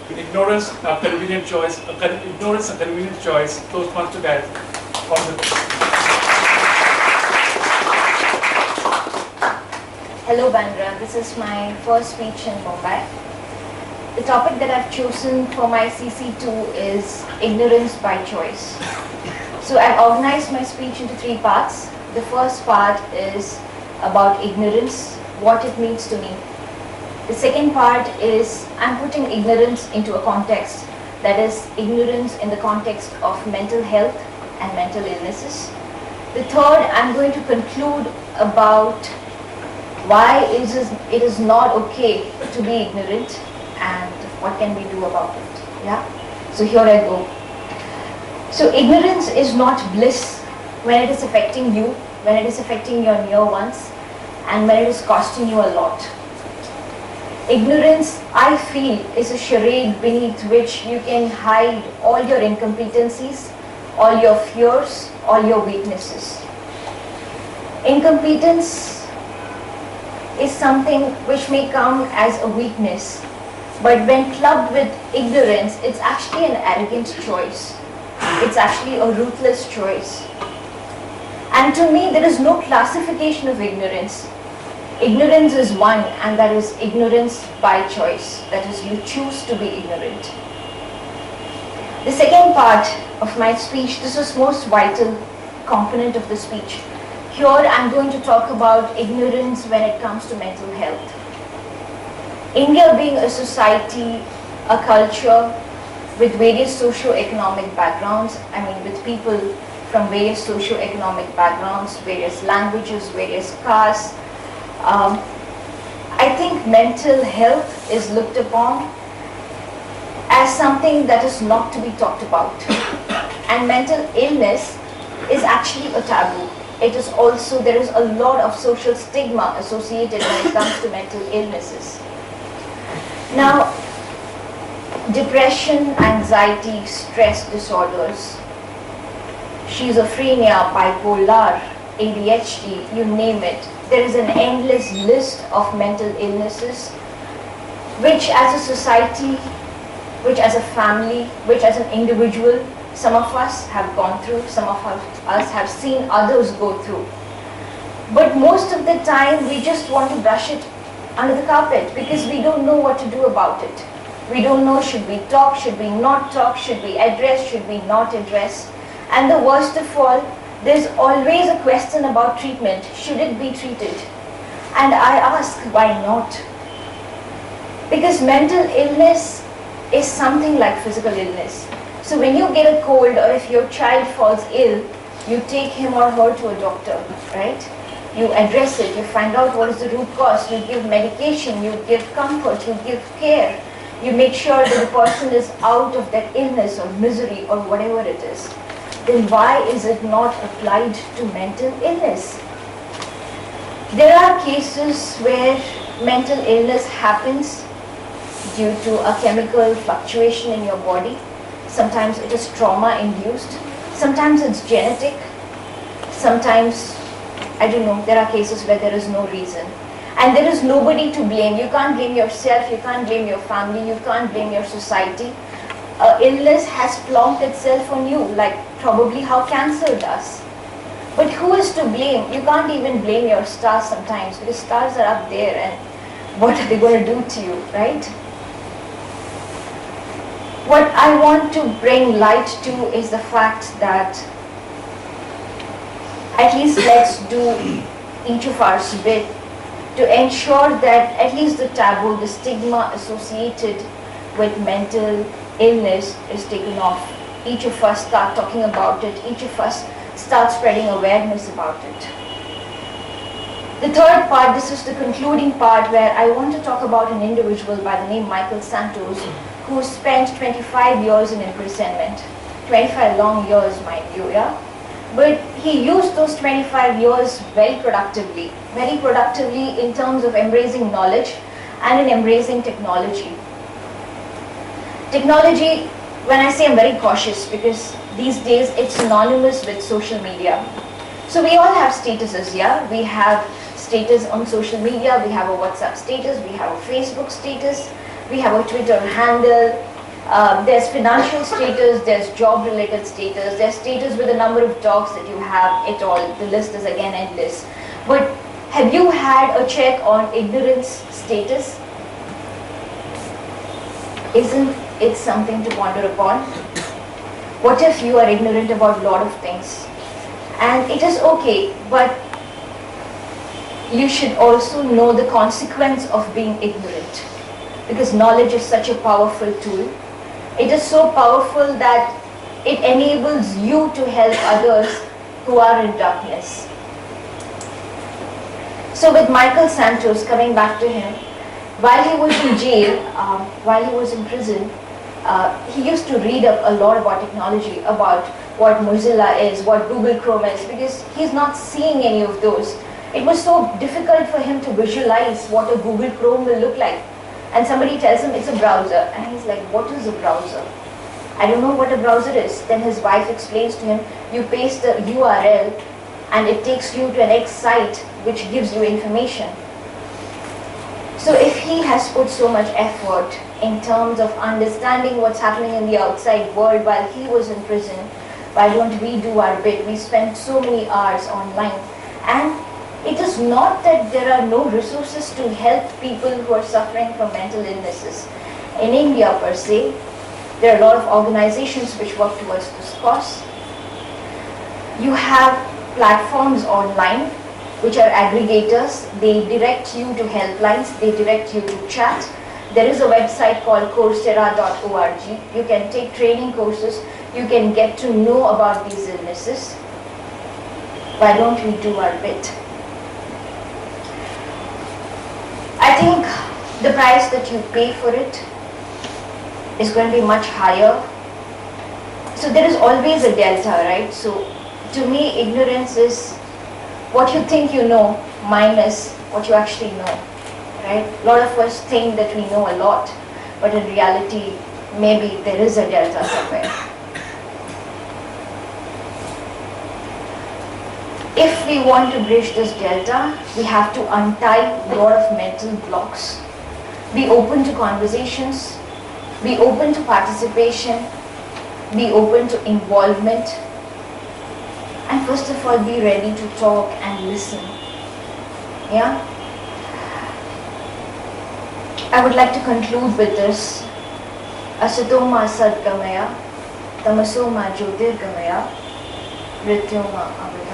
Ignorance a convenient choice. Ignorance a convenient choice. Toastmaster guys. Hello Bandra, this is my first speech in Mumbai. The topic that I've chosen for my CC2 is ignorance by choice. So I've organized my speech into 3 parts. The first part is about ignorance, what it means to me. The second part is I'm putting ignorance into a context, that is ignorance in the context of mental health and mental illnesses. The third, I'm going to conclude about why it is not okay to be ignorant and what can we do about it. Yeah. So here I go. So ignorance is not bliss when it is affecting you, when it is affecting your near ones, and when it is costing you a lot. Ignorance, I feel, is a charade beneath which you can hide all your incompetencies, all your fears, all your weaknesses. Incompetence is something which may come as a weakness, but when clubbed with ignorance, it's actually an arrogant choice. It's actually a ruthless choice. And to me, there is no classification of ignorance. Ignorance is one, and that is ignorance by choice. That is, you choose to be ignorant. The second part of my speech, this is most vital component of the speech. Here I'm going to talk about ignorance when it comes to mental health. India being a society, a culture with various socio-economic backgrounds, with people from various socio-economic backgrounds, various languages, various castes, I think mental health is looked upon as something that is not to be talked about. And mental illness is actually a taboo. It is also, there is a lot of social stigma associated when it comes to mental illnesses. Now, depression, anxiety, stress disorders, schizophrenia, bipolar, ADHD, you name it. There is an endless list of mental illnesses which as a society, which as a family, which as an individual, some of us have gone through, some of us have seen others go through. But most of the time we just want to brush it under the carpet because we don't know what to do about it. We don't know, should we talk, should we not talk, should we address, should we not address. And the worst of all, there's always a question about treatment. Should it be treated? And I ask, why not? Because mental illness is something like physical illness. So when you get a cold or if your child falls ill, you take him or her to a doctor, right? You address it, you find out what is the root cause, you give medication, you give comfort, you give care. You make sure that the person is out of that illness or misery or whatever it is. Then why is it not applied to mental illness? There are cases where mental illness happens due to a chemical fluctuation in your body. Sometimes it is trauma induced. Sometimes it's genetic. Sometimes, I don't know, there are cases where there is no reason. And there is nobody to blame. You can't blame yourself, you can't blame your family, you can't blame your society. Illness has plonked itself on you, like probably how cancer does. But who is to blame? You can't even blame your stars sometimes because stars are up there and what are they going to do to you, right? What I want to bring light to is the fact that at least let's do each of our bit to ensure that at least the taboo, the stigma associated with mental illness is taken off. Each of us start talking about it. Each of us start spreading awareness about it. The third part, this is the concluding part where I want to talk about an individual by the name Michael Santos who spent 25 years in imprisonment. 25 long years, mind you, yeah? But he used those 25 years very productively in terms of embracing knowledge and in embracing technology. Technology, when I say I'm very cautious because these days it's synonymous with social media. So we all have statuses, yeah? We have status on social media, we have a WhatsApp status, we have a Facebook status, we have a Twitter handle, There's financial status, there's job-related status, there's status with the number of dogs that you have, it all. The list is again endless. But have you had a check on ignorance status? Isn't it something to ponder upon? What if you are ignorant about a lot of things? And it is okay, but you should also know the consequence of being ignorant. Because knowledge is such a powerful tool. It is so powerful that it enables you to help others who are in darkness. So with Michael Santos, coming back to him, while he was in jail, while he was in prison, he used to read up a lot about technology, about what Mozilla is, what Google Chrome is, because he's not seeing any of those. It was so difficult for him to visualize what a Google Chrome will look like. And somebody tells him it's a browser, and he's like, what is a browser? I don't know what a browser is. Then his wife explains to him, you paste the URL and it takes you to an X site which gives you information. So if he has put so much effort in terms of understanding what's happening in the outside world while he was in prison, why don't we do our bit? We spend so many hours online. And it is not that there are no resources to help people who are suffering from mental illnesses. In India per se, there are a lot of organizations which work towards this cause. You have platforms online which are aggregators. They direct you to helplines, they direct you to chat. There is a website called coursera.org. You can take training courses, you can get to know about these illnesses. Why don't we do our bit? I think the price that you pay for it is going to be much higher. So there is always a delta, right? So to me, ignorance is what you think you know minus what you actually know, right? A lot of us think that we know a lot, but in reality, maybe there is a delta somewhere. If we want to bridge this delta, we have to untie a lot of mental blocks. Be open to conversations, be open to participation, be open to involvement, and first of all, be ready to talk and listen. Yeah? I would like to conclude with this. Asatoma sadgamaya, tamasoma jyotirgamaya, mrityoma amrita.